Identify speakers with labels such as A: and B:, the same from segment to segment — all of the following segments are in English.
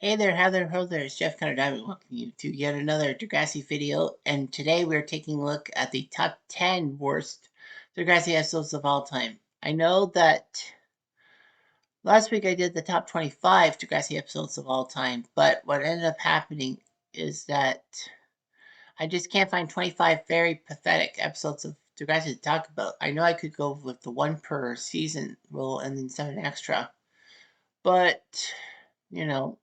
A: Hey there, Heather. Hello there. It's Jeff Connor Diamond. Welcome you to yet another Degrassi video. And today we're taking a look at the top 10 worst Degrassi episodes of all time. I know that last week I did the top 25 Degrassi episodes of all time, but what ended up happening is that I just can't find 25 very pathetic episodes of Degrassi to talk about. I know I could go with the one per season rule and then 7 extra, but you know,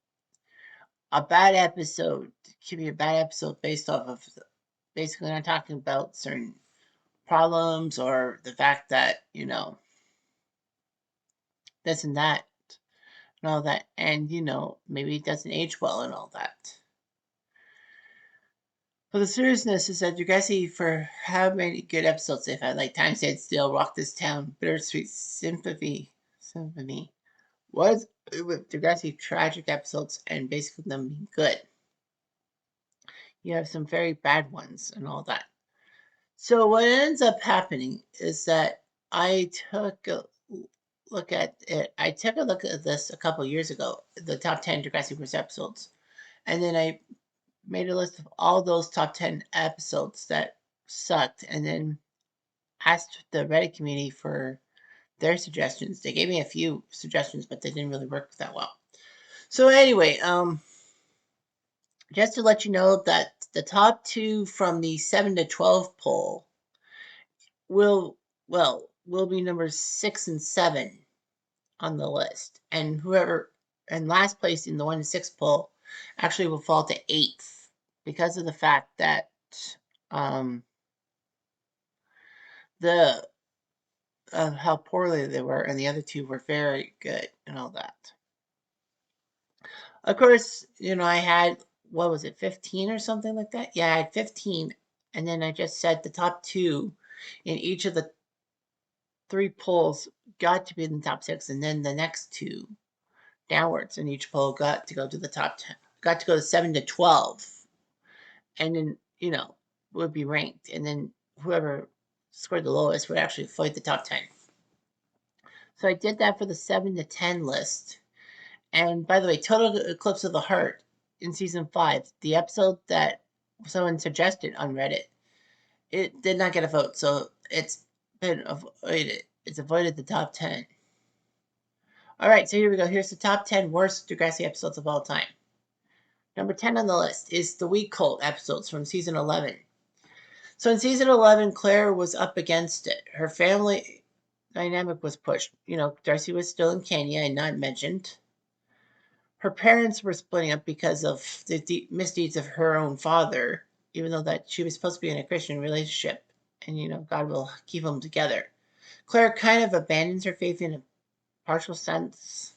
A: a bad episode can be a bad episode based off of basically not talking about certain problems or the fact that, this and that and all that. And, maybe it doesn't age well and all that. But the seriousness is that Degrassi, for how many good episodes they've had, like Time Stand Still, Rock This Town, Bittersweet Symphony, was with Degrassi tragic episodes and basically them being good. You have some very bad ones and all that. So what ends up happening is that I took a look at it. I took a look at this a couple years ago, the top 10 Degrassi Verse episodes, and then I made a list of all those top 10 episodes that sucked, and then asked the Reddit community for their suggestions. They gave me a few suggestions, but they didn't really work that well. So anyway, just to let you know that the top two from the 7 to 12 poll will will be numbers 6 and 7 on the list, and whoever in last place in the 1 to 6 poll actually will fall to 8th because of the fact that um, the how poorly they were, and the other two were very good and all that. Of course, I had, what was it, 15 or something like that? Yeah, I had 15, and then I just said the top two in each of the three polls got to be in the top six, and then the next two downwards in each poll got to go to the top 10, got to go to 7 to 12, and then, would be ranked, and then whoever scored the lowest would actually fight the top 10. So I did that for the 7 to 10 list. And by the way, Total Eclipse of the Heart in season 5, the episode that someone suggested on Reddit, it did not get a vote, so it's been avoided. It's avoided the top 10. All right, so here we go. Here's the top 10 worst Degrassi episodes of all time. Number 10 on the list is the Weak Cult episodes from season 11. So in season 11, Claire was up against it. Her family dynamic was pushed. Darcy was still in Kenya and not mentioned. Her parents were splitting up because of the misdeeds of her own father, even though that she was supposed to be in a Christian relationship. And, God will keep them together. Claire kind of abandons her faith in a partial sense.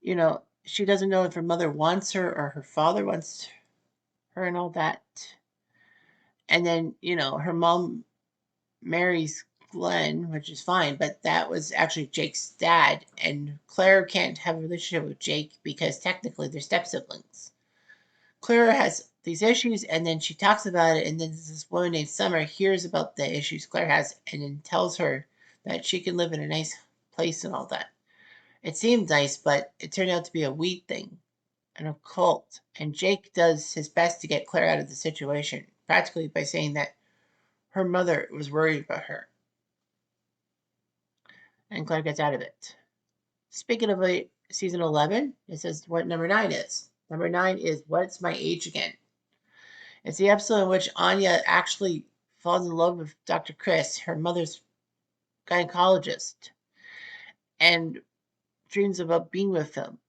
A: She doesn't know if her mother wants her or her father wants her and all that. And then, her mom marries Glenn, which is fine, but that was actually Jake's dad. And Claire can't have a relationship with Jake because technically they're step siblings. Claire has these issues, and then she talks about it, and then this woman named Summer hears about the issues Claire has and then tells her that she can live in a nice place and all that. It seemed nice, but it turned out to be a weed thing, an occult. And Jake does his best to get Claire out of the situation, practically by saying that her mother was worried about her. And Claire gets out of it. Speaking of season 11, it says what number 9 is. Number 9 is What's My Age Again? It's the episode in which Anya actually falls in love with Dr. Chris, her mother's gynecologist, and dreams about being with him.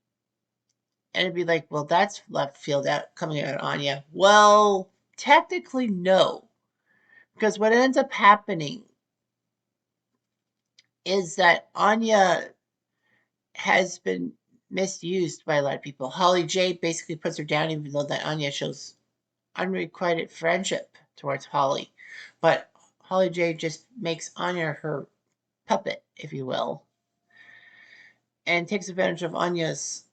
A: And it'd be like, well, that's left field out coming out of Anya. Well, technically, no. Because what ends up happening is that Anya has been misused by a lot of people. Holly J basically puts her down, even though that Anya shows unrequited friendship towards Holly. But Holly J just makes Anya her puppet, if you will, and takes advantage of Anya's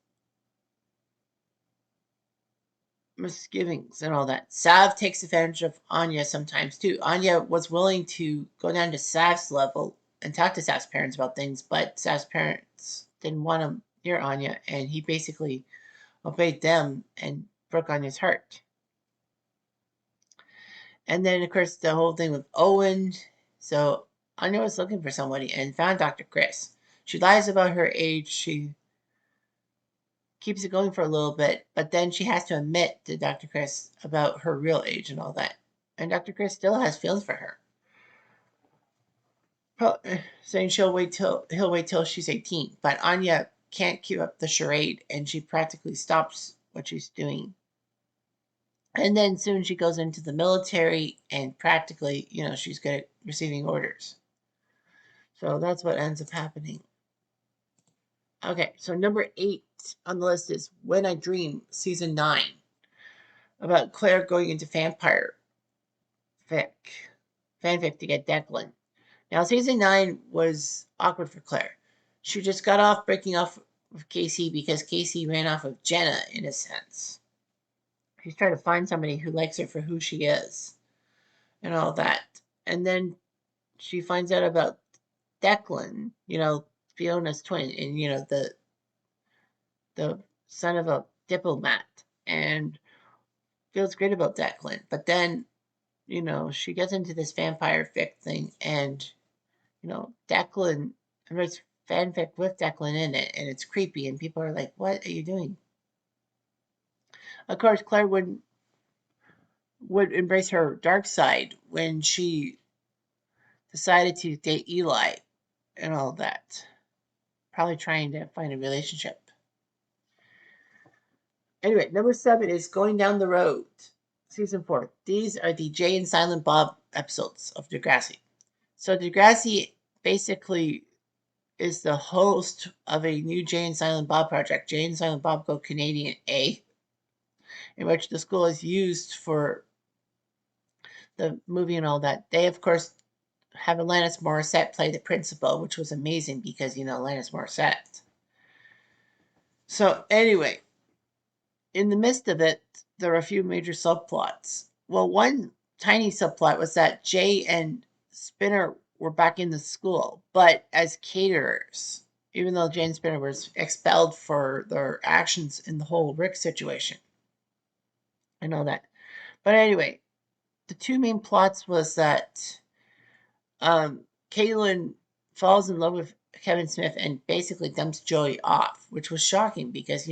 A: misgivings and all that. Sav takes advantage of Anya sometimes too. Anya was willing to go down to Sav's level and talk to Sav's parents about things, but Sav's parents didn't want near Anya, and he basically obeyed them and broke Anya's heart. And then, of course, the whole thing with Owen. So Anya was looking for somebody and found Dr. Chris. She lies about her age. She keeps it going for a little bit, but then she has to admit to Dr. Chris about her real age and all that. And Dr. Chris still has feelings for her, saying he'll wait till she's 18. But Anya can't keep up the charade, and she practically stops what she's doing. And then soon she goes into the military, and practically, she's good at receiving orders. So that's what ends up happening. Okay, so number 8 on the list is When I Dream, season 9, about Claire going into vampire fanfic to get Declan. Now, season 9 was awkward for Claire. She just got off breaking off with Casey because Casey ran off with Jenna, in a sense. She's trying to find somebody who likes her for who she is and all that. And then she finds out about Declan, Fiona's twin, and, the son of a diplomat, and feels great about Declan. But then, she gets into this vampire fic thing, and Declan, and writes fanfic with Declan in it, and it's creepy, and people are like, "What are you doing?" Of course, Claire would embrace her dark side when she decided to date Eli and all that, probably trying to find a relationship. Anyway, number 7 is Going Down the Road, season 4. These are the Jay and Silent Bob episodes of Degrassi. So Degrassi basically is the host of a new Jay and Silent Bob project, Jay and Silent Bob Go Canadian A, in which the school is used for the movie and all that. They, of course, have Alanis Morissette play the principal, which was amazing because, Alanis Morissette. So, anyway, in the midst of it, there are a few major subplots. Well, one tiny subplot was that Jay and Spinner were back in the school, but as caterers, even though Jay and Spinner was expelled for their actions in the whole Rick situation. I know that. But anyway, the two main plots was that Caitlin falls in love with Kevin Smith and basically dumps Joey off, which was shocking because,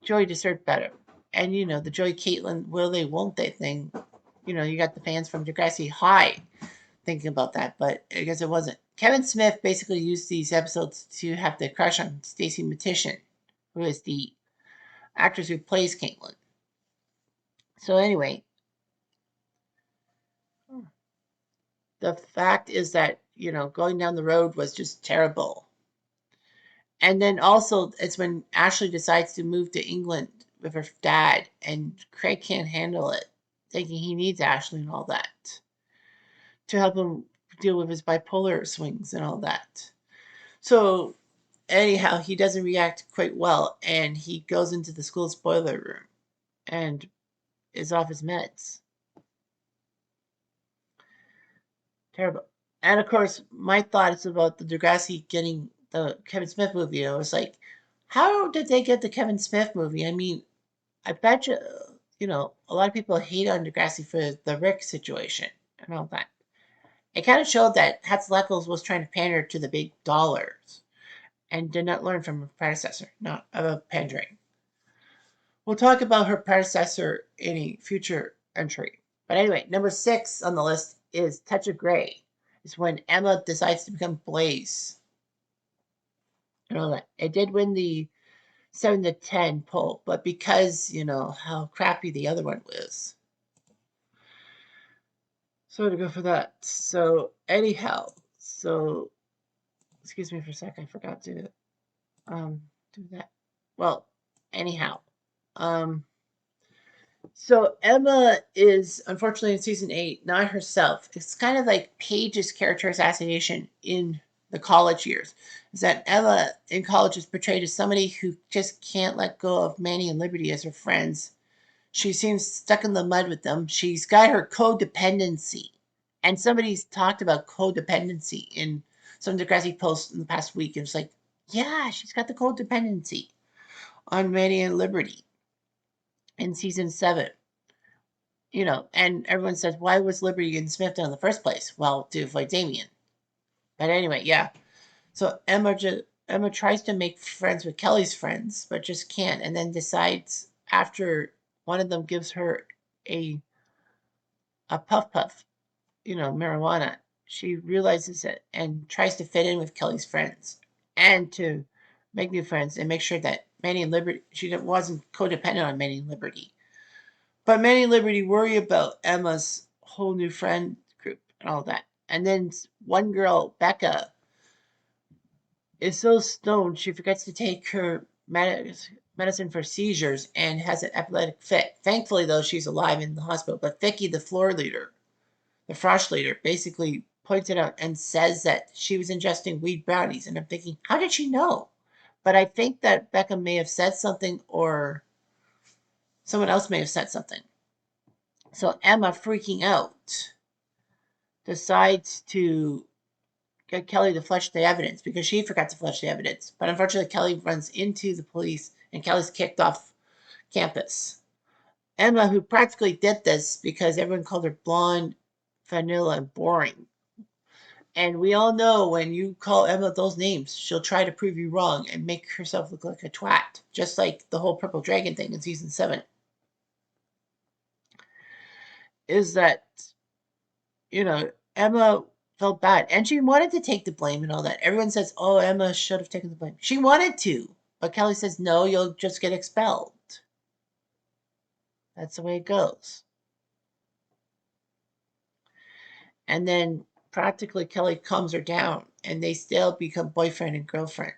A: Joey deserved better. And, the Joey Caitlin will they, won't they thing, you got the fans from Degrassi High thinking about that, but I guess it wasn't. Kevin Smith basically used these episodes to have the crush on Stacey Matician, who is the actress who plays Caitlin. So anyway, the fact is that, going down the road was just terrible. And then also, it's when Ashley decides to move to England with her dad, and Craig can't handle it, thinking he needs Ashley and all that to help him deal with his bipolar swings and all that. So, anyhow, he doesn't react quite well, and he goes into the school's boiler room and is off his meds. Terrible. And of course, my thoughts about the Degrassi getting the Kevin Smith movie, I was like, how did they get the Kevin Smith movie? I mean, I bet you, a lot of people hate on Degrassi for the Rick situation and all that. It kind of showed that Hatzileckles was trying to pander to the big dollars and did not learn from her predecessor, not about pandering. We'll talk about her predecessor in a future entry. But anyway, number 6 on the list is Touch of Grey. It's when Emma decides to become Blaze. And all that. It did win the 7 to 10 poll, but because, how crappy the other one was. So to go for that. So anyhow, excuse me for a sec, I forgot to do that. Well, anyhow. So Emma is unfortunately in season 8 not herself. It's kind of like Paige's character assassination in the college years. Is that Emma in college is portrayed as somebody who just can't let go of Manny and Liberty as her friends. She seems stuck in the mud with them. She's got her codependency. And somebody's talked about codependency in some Degrassi post in the past week, and it's like, yeah, she's got the codependency on Manny and Liberty in season 7. And everyone says, why was Liberty in Smithtown in the first place? Well, to avoid Damien. But anyway, yeah. So Emma tries to make friends with Kelly's friends, but just can't, and then decides after one of them gives her a puff, marijuana. She realizes it and tries to fit in with Kelly's friends and to make new friends and make sure that Manny and Liberty, she wasn't codependent on Manny and Liberty. But Manny and Liberty worry about Emma's whole new friend group and all that. And then one girl, Becca, is so stoned she forgets to take her medicine for seizures and has an epileptic fit. Thankfully, though, she's alive in the hospital. But Vicky, the floor leader, the frosh leader, basically points it out and says that she was ingesting weed brownies. And I'm thinking, how did she know? But I think that Becca may have said something or someone else may have said something. So Emma, freaking out, decides to get Kelly to flush the evidence because she forgot to flush the evidence. But unfortunately, Kelly runs into the police and Kelly's kicked off campus. Emma, who practically did this because everyone called her blonde, vanilla, and boring. And we all know when you call Emma those names, she'll try to prove you wrong and make herself look like a twat, just like the whole Purple Dragon thing in season 7. Is that, Emma felt bad and she wanted to take the blame and all that. Everyone says, oh, Emma should have taken the blame. She wanted to, but Kelly says, no, you'll just get expelled. That's the way it goes. And then practically Kelly calms her down and they still become boyfriend and girlfriend.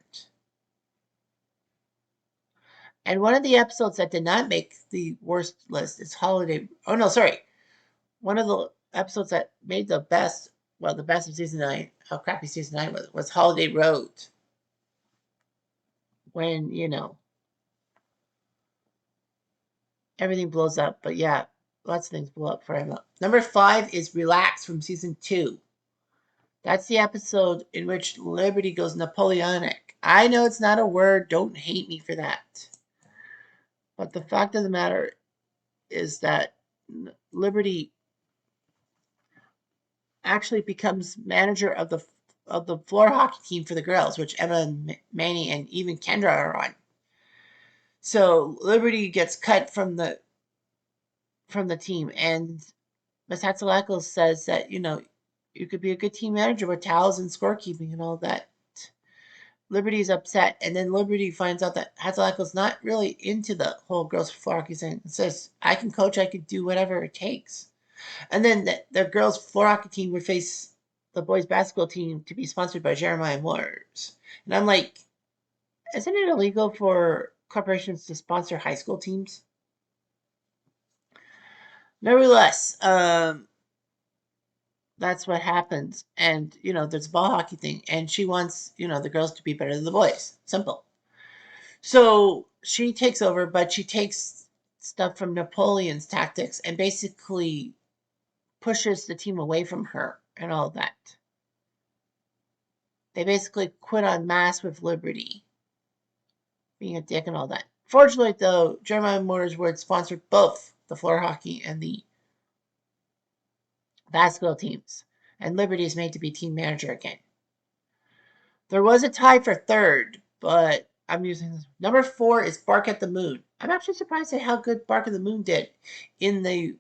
A: And one of the episodes that did not make the worst list is Holiday. Oh, no, sorry. One of the episodes that made the best, well, the best of season 9, how crappy season 9 was Holiday Road. When, everything blows up. But yeah, lots of things blow up for Emma. Number 5 is Relax from season 2. That's the episode in which Liberty goes Napoleonic. I know it's not a word. Don't hate me for that. But the fact of the matter is that Liberty actually becomes manager of the floor hockey team for the girls, which Emma and Manny and even Kendra are on. So Liberty gets cut from the team, and Miss Hatzalakos says that you could be a good team manager with towels and scorekeeping and all that. Liberty's upset, and then Liberty finds out that Hatzalakos not really into the whole girls floor hockey thing. And says, "I can coach, I can do whatever it takes." And then the girls floor hockey team would face the boys basketball team to be sponsored by Jeremiah Moores. And I'm like, isn't it illegal for corporations to sponsor high school teams? Nevertheless, that's what happens. And, there's a ball hockey thing. And she wants, the girls to be better than the boys. Simple. So she takes over, but she takes stuff from Napoleon's tactics and basically pushes the team away from her and all that. They basically quit on mass with Liberty, being a dick and all that. Fortunately, though, Jeremiah Motors would sponsor both the floor hockey and the basketball teams, and Liberty is made to be team manager again. There was a tie for third, but I'm using this. Number 4 is Bark at the Moon. I'm actually surprised at how good Bark at the Moon did in the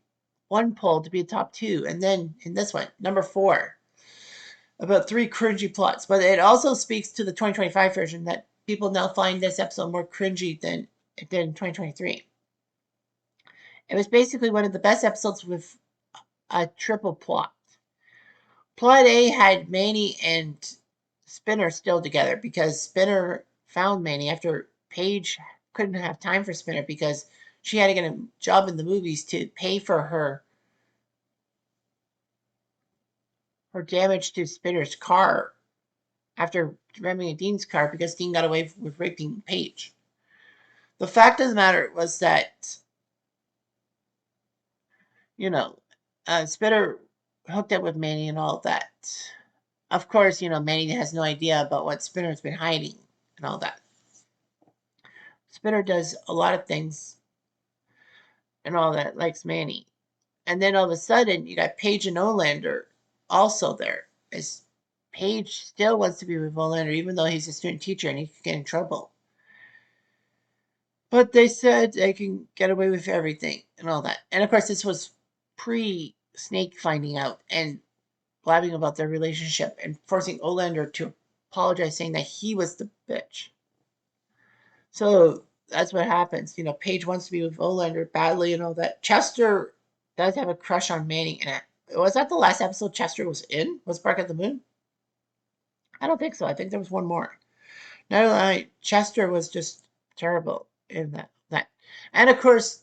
A: one poll to be a top 2, and then in this one, number 4. About 3 cringy plots, but it also speaks to the 2025 version that people now find this episode more cringy than it did in 2023. It was basically one of the best episodes with a triple plot. Plot A had Manny and Spinner still together because Spinner found Manny after Paige couldn't have time for Spinner because she had to get a job in the movies to pay for her damage to Spinner's car after ramming Dean's car because Dean got away with raping Paige. The fact of the matter was that, Spinner hooked up with Manny and all that. Of course, Manny has no idea about what Spinner's been hiding and all that. Spinner does a lot of things and all that, likes Manny. And then all of a sudden, you got Paige and Olander also there. As Paige still wants to be with Olander, even though he's a student teacher and he could get in trouble. But they said they can get away with everything and all that. And of course, this was pre Snake finding out and blabbing about their relationship and forcing Olander to apologize, saying that he was the bitch. So that's what happens. Paige wants to be with Olander badly and all that. Chester does have a crush on Manning. And was that the last episode Chester was in? Was Bark at the Moon? I don't think so. I think there was one more. No, Chester was just terrible in that. And of course,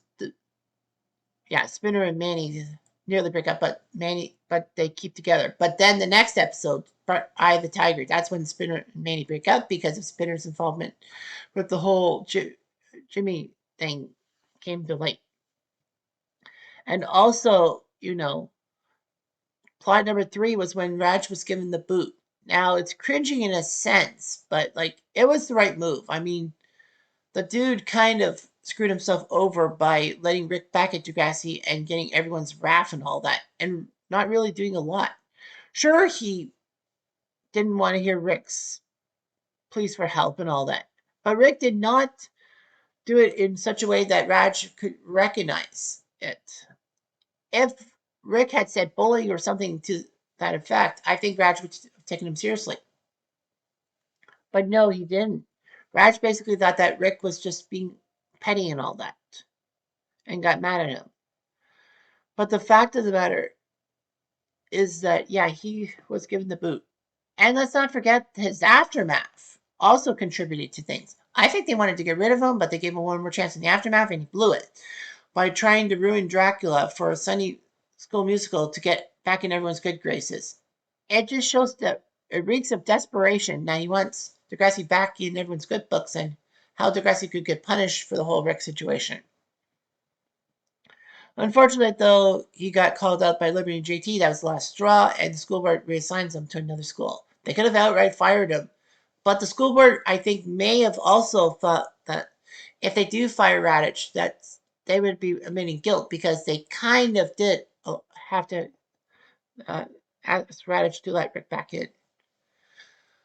A: yeah, Spinner and Manny nearly break up, but they keep together. But then the next episode, Eye of the Tiger, that's when Spinner and Manny break up because of Spinner's involvement with the whole Jimmy thing came to light. And also, plot number 3 was when Raj was given the boot. Now it's cringing in a sense, but it was the right move. I mean, the dude kind of screwed himself over by letting Rick back at Degrassi and getting everyone's wrath and all that, and not really doing a lot. Sure, he didn't want to hear Rick's pleas for help and all that, but Rick did not do it in such a way that Raj could recognize it. If Rick had said bullying or something to that effect, I think Raj would have taken him seriously. But no, he didn't. Raj basically thought that Rick was just being petty and all that and got mad at him. But the fact of the matter is that, yeah, he was given the boot. And let's not forget his aftermath also contributed to things. I think they wanted to get rid of him, but they gave him one more chance in the aftermath and he blew it by trying to ruin Dracula for a Sunny School Musical to get back in everyone's good graces. It just shows that it reeks of desperation. Now he wants Degrassi back in everyone's good books and how Degrassi could get punished for the whole Rick situation. Unfortunately, though, he got called out by Liberty and JT. That was the last straw, and the school board reassigns him to another school. They could have outright fired him, but the school board, I think, may have also thought that if they do fire Radich, that they would be admitting guilt because they kind of did have to ask Radich to let Rick back in.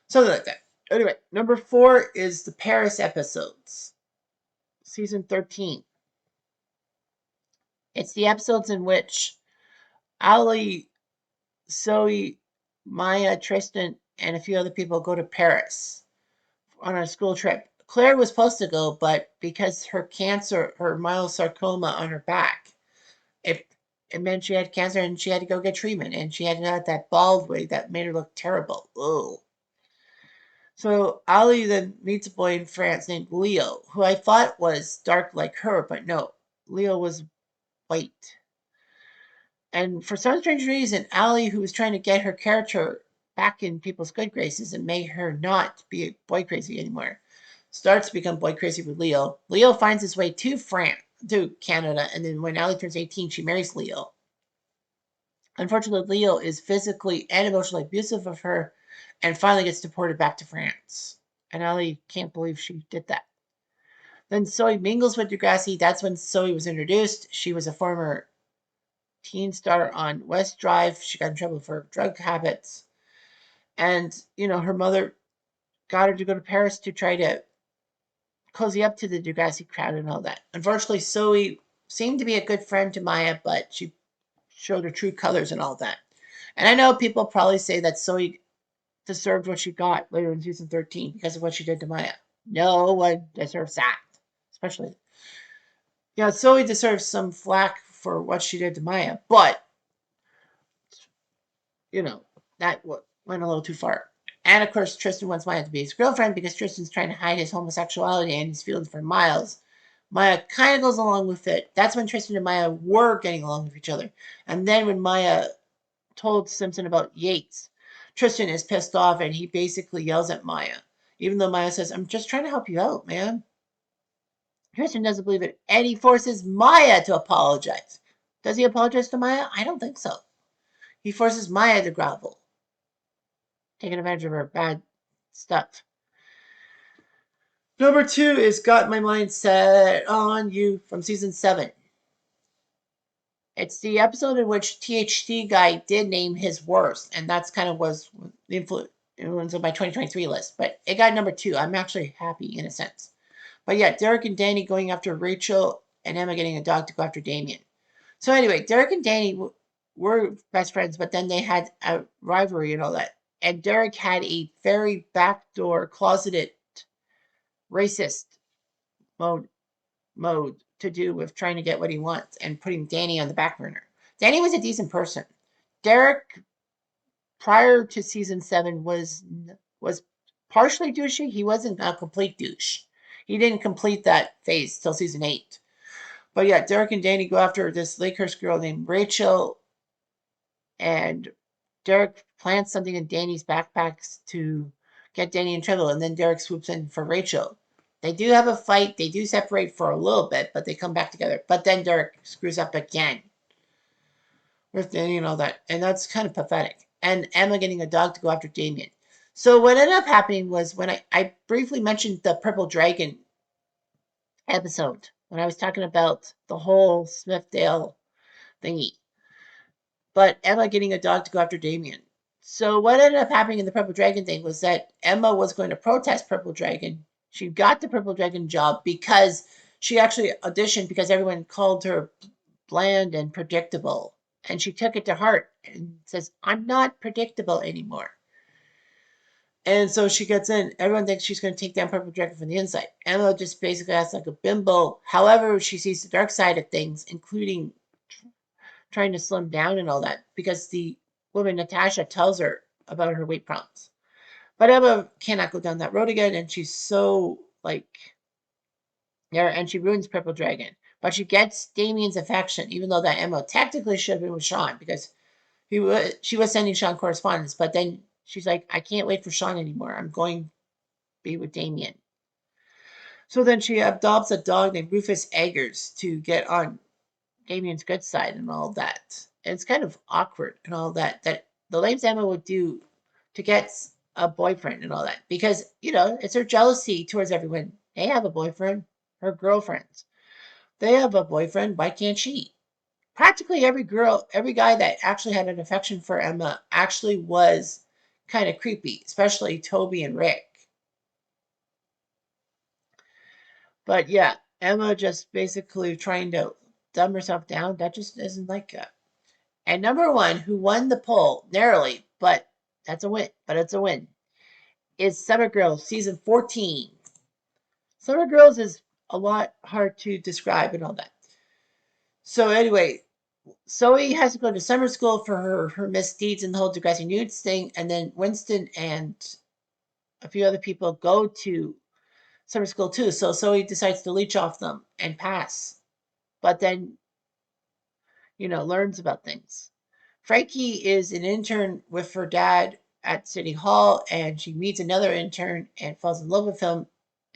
A: Something like that. Anyway, number 4 is the Paris episodes, season 13. It's the episodes in which Ali, Zoe, Maya, Tristan, and a few other people go to Paris on a school trip. Claire was supposed to go, but because her cancer, her myelosarcoma on her back, it meant she had cancer and she had to go get treatment. And she had to have that bald wig that made her look terrible. Ugh. So Ali then meets a boy in France named Leo, who I thought was dark like her, but no, Leo was white. And for some strange reason, Ali, who was trying to get her character back in people's good graces and make her not be boy crazy anymore, starts to become boy crazy with Leo. Leo finds his way to Canada, and then when Ali turns 18, she marries Leo. Unfortunately, Leo is physically and emotionally abusive of her and finally gets deported back to France. And Ali can't believe she did that. Then Zoe mingles with Degrassi. That's when Zoe was introduced. She was a former teen star on West Drive. She got in trouble for drug habits. And, her mother got her to go to Paris to try to cozy up to the Degrassi crowd and all that. Unfortunately, Zoe seemed to be a good friend to Maya, but she showed her true colors and all that. And I know people probably say that Zoe deserved what she got later in season 13 because of what she did to Maya. No one deserves that. Especially, yeah, Zoe deserves some flack for what she did to Maya, but, that went a little too far. And of course, Tristan wants Maya to be his girlfriend because Tristan's trying to hide his homosexuality and his feelings for Miles. Maya kind of goes along with it. That's when Tristan and Maya were getting along with each other. And then when Maya told Simpson about Yates, Tristan is pissed off and he basically yells at Maya. Even though Maya says, I'm just trying to help you out, man. Tristan doesn't believe it. And he forces Maya to apologize. Does he apologize to Maya? I don't think so. He forces Maya to grovel. taking advantage of her bad stuff. Number 2 is Got My Mind Set on You from season 7. It's the episode in which THC guy did name his worst, and that's kind of was the influence of my 2023 list. But it got number 2. I'm actually happy in a sense. But yeah, Derek and Danny going after Rachel, and Emma getting a dog to go after Damien. So anyway, Derek and Danny were best friends, but then they had a rivalry and all that. And Derek had a very backdoor, closeted, racist mode mode to do with trying to get what he wants and putting Danny on the back burner. Danny was a decent person. Derek, prior to season 7, was partially douchey. He wasn't a complete douche. He didn't complete that phase till season 8. But yeah, Derek and Danny go after this Lakehurst girl named Rachel, and Derek plants something in Danny's backpacks to get Danny in trouble, and then Derek swoops in for Rachel. They do have a fight. They do separate for a little bit, but they come back together. But then Derek screws up again with Danny and all that, and that's kind of pathetic. And Emma getting a dog to go after Damien. So what ended up happening was when I briefly mentioned the Purple Dragon episode, when I was talking about the whole Smithdale thingy, but Emma getting a dog to go after Damien. So what ended up happening in the Purple Dragon thing was that Emma was going to protest Purple Dragon. She got the Purple Dragon job because she actually auditioned because everyone called her bland and predictable. And she took it to heart and says, I'm not predictable anymore. And so she gets in. Everyone thinks she's going to take down Purple Dragon from the inside. Emma just basically acts like a bimbo. However, she sees the dark side of things, including trying to slim down and all that, because the woman Natasha tells her about her weight problems. But Emma cannot go down that road again, and she's so like there, and she ruins Purple Dragon. But she gets Damien's affection, even though that Emma technically should have been with Sean because she was sending Sean correspondence. But then she's like, I can't wait for Sean anymore. I'm going to be with Damien. So then she adopts a dog named Rufus Eggers to get on Damien's good side and all that. And it's kind of awkward and all that, that the Lames Emma would do to get a boyfriend and all that. Because, it's her jealousy towards everyone. They have a boyfriend, her girlfriends. They have a boyfriend, why can't she? Practically every guy that actually had an affection for Emma actually was kind of creepy, especially Toby and Rick. But yeah, Emma just basically trying to dumb herself down. That just isn't like that. And number 1, who won the poll narrowly, but that's a win. But it's a win. Is Summer Girls season 14. Summer Girls is a lot hard to describe and all that. So anyway, Zoe has to go to summer school for her misdeeds and the whole Degrassi nudes thing, and then Winston and a few other people go to summer school too. So Zoe decides to leech off them and pass, but then learns about things. Frankie is an intern with her dad at City Hall, and she meets another intern and falls in love with him,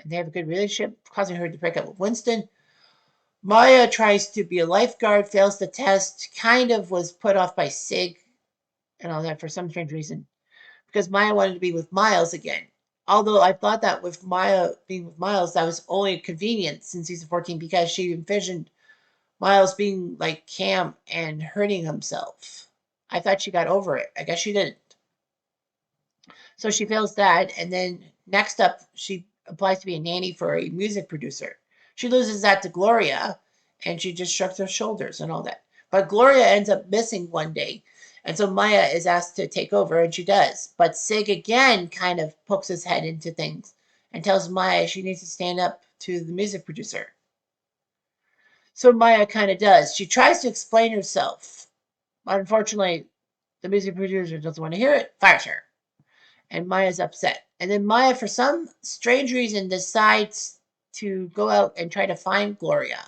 A: and they have a good relationship, causing her to break up with Winston. Maya tries to be a lifeguard, fails the test, kind of was put off by Sig and all that for some strange reason, because Maya wanted to be with Miles again. Although I thought that with Maya being with Miles, that was only a convenience in season 14 because she envisioned Miles being like Cam and hurting himself. I thought she got over it. I guess she didn't. So she fails that, and then next up, she applies to be a nanny for a music producer. She loses that to Gloria, and she just shrugs her shoulders and all that. But Gloria ends up missing one day, and so Maya is asked to take over, and she does. But Sig again kind of pokes his head into things and tells Maya she needs to stand up to the music producer. So Maya kind of does. She tries to explain herself, but unfortunately, the music producer doesn't want to hear it, fires her. And Maya's upset. And then Maya, for some strange reason, decides to go out and try to find Gloria,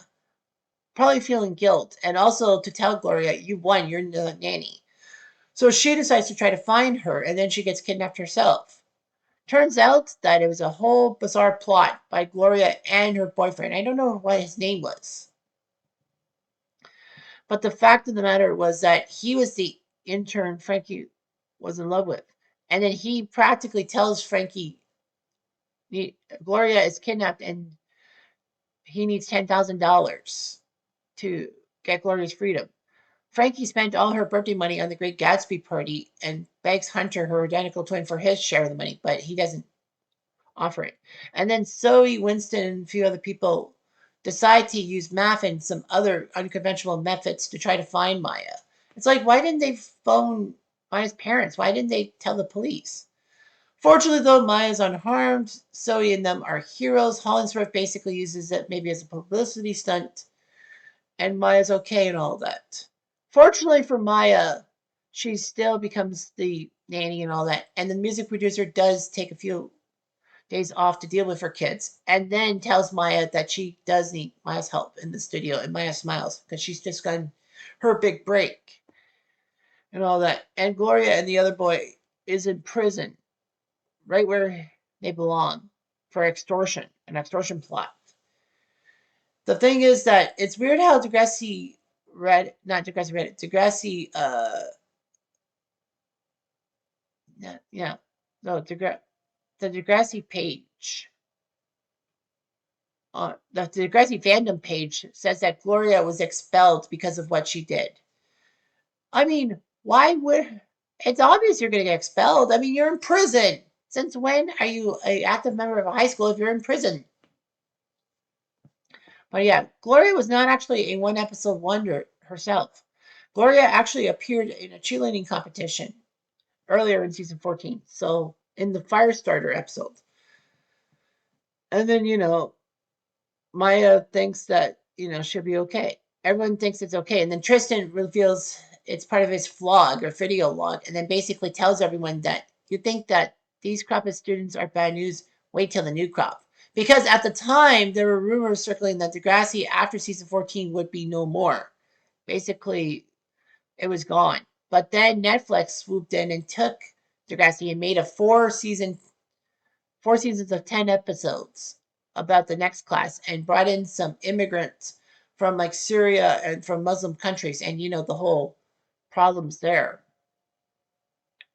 A: probably feeling guilt, and also to tell Gloria, you won, you're the nanny. So she decides to try to find her, and then she gets kidnapped herself. Turns out that it was a whole bizarre plot by Gloria and her boyfriend. I don't know what his name was. But the fact of the matter was that he was the intern Frankie was in love with. And then he practically tells Frankie Gloria is kidnapped and he needs $10,000 to get Gloria's freedom. Frankie spent all her birthday money on the Great Gatsby party and begs Hunter, her identical twin, for his share of the money, but he doesn't offer it. And then Zoe, Winston, and a few other people decide to use math and some other unconventional methods to try to find Maya. It's like, why didn't they phone Maya's parents? Why didn't they tell the police? Fortunately, though, Maya's unharmed. Zoe and them are heroes. Hollingsworth basically uses it maybe as a publicity stunt, and Maya's okay and all that. Fortunately for Maya, she still becomes the nanny and all that. And the music producer does take a few days off to deal with her kids and then tells Maya that she does need Maya's help in the studio. And Maya smiles because she's just gotten her big break and all that. And Gloria and the other boy is in prison, right where they belong, for extortion, an extortion plot. The thing is that it's weird how Degrassi read, not Degrassi read it, Degrassi, yeah, no, the Degrassi page, the Degrassi fandom page says that Gloria was expelled because of what she did. I mean, why would, it's obvious you're going to get expelled. I mean, you're in prison. Since when are you an active member of a high school if you're in prison? But yeah, Gloria was not actually a one episode wonder herself. Gloria actually appeared in a cheerleading competition earlier in season 14. So in the Firestarter episode. And then, Maya thinks that, she'll be okay. Everyone thinks it's okay. And then Tristan reveals it's part of his vlog or video log and then basically tells everyone that you think that these crop of students are bad news, wait till the new crop. Because at the time, there were rumors circling that Degrassi after season 14 would be no more. Basically, it was gone. But then Netflix swooped in and took Degrassi and made a four seasons of 10 episodes about the next class and brought in some immigrants from like Syria and from Muslim countries and the whole problems there.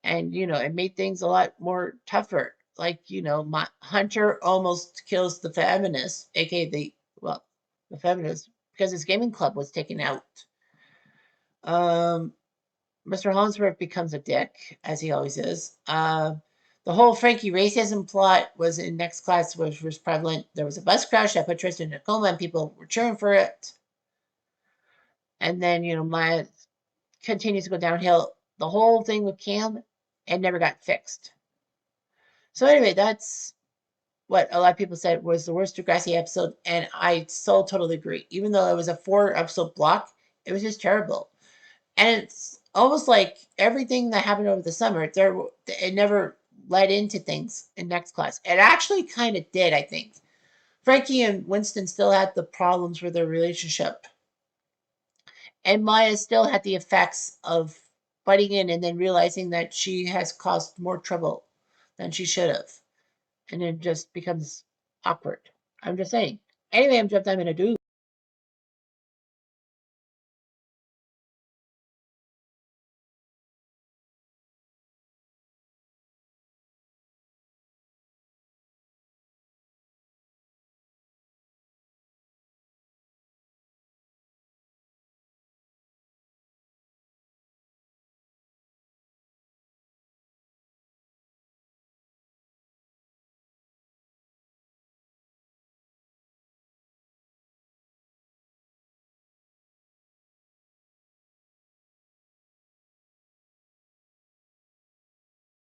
A: And it made things a lot more tougher. Like, my Hunter almost kills the feminist, aka the feminist, because his gaming club was taken out. Mr. Hollingsworth becomes a dick, as he always is. The whole Frankie racism plot was in next class, which was prevalent. There was a bus crash that put Tristan in a coma, and people were cheering for it. And then, Maya continues to go downhill. The whole thing with Cam, it never got fixed. So anyway, that's what a lot of people said was the worst Degrassi episode, and I so totally agree. Even though it was a 4 episode block, it was just terrible. And it's almost like everything that happened over the summer, it never led into things in next class. It actually kind of did, I think. Frankie and Winston still had the problems with their relationship. And Maya still had the effects of butting in and then realizing that she has caused more trouble than she should have. And it just becomes awkward. I'm just saying. Anyway, I'm going to do.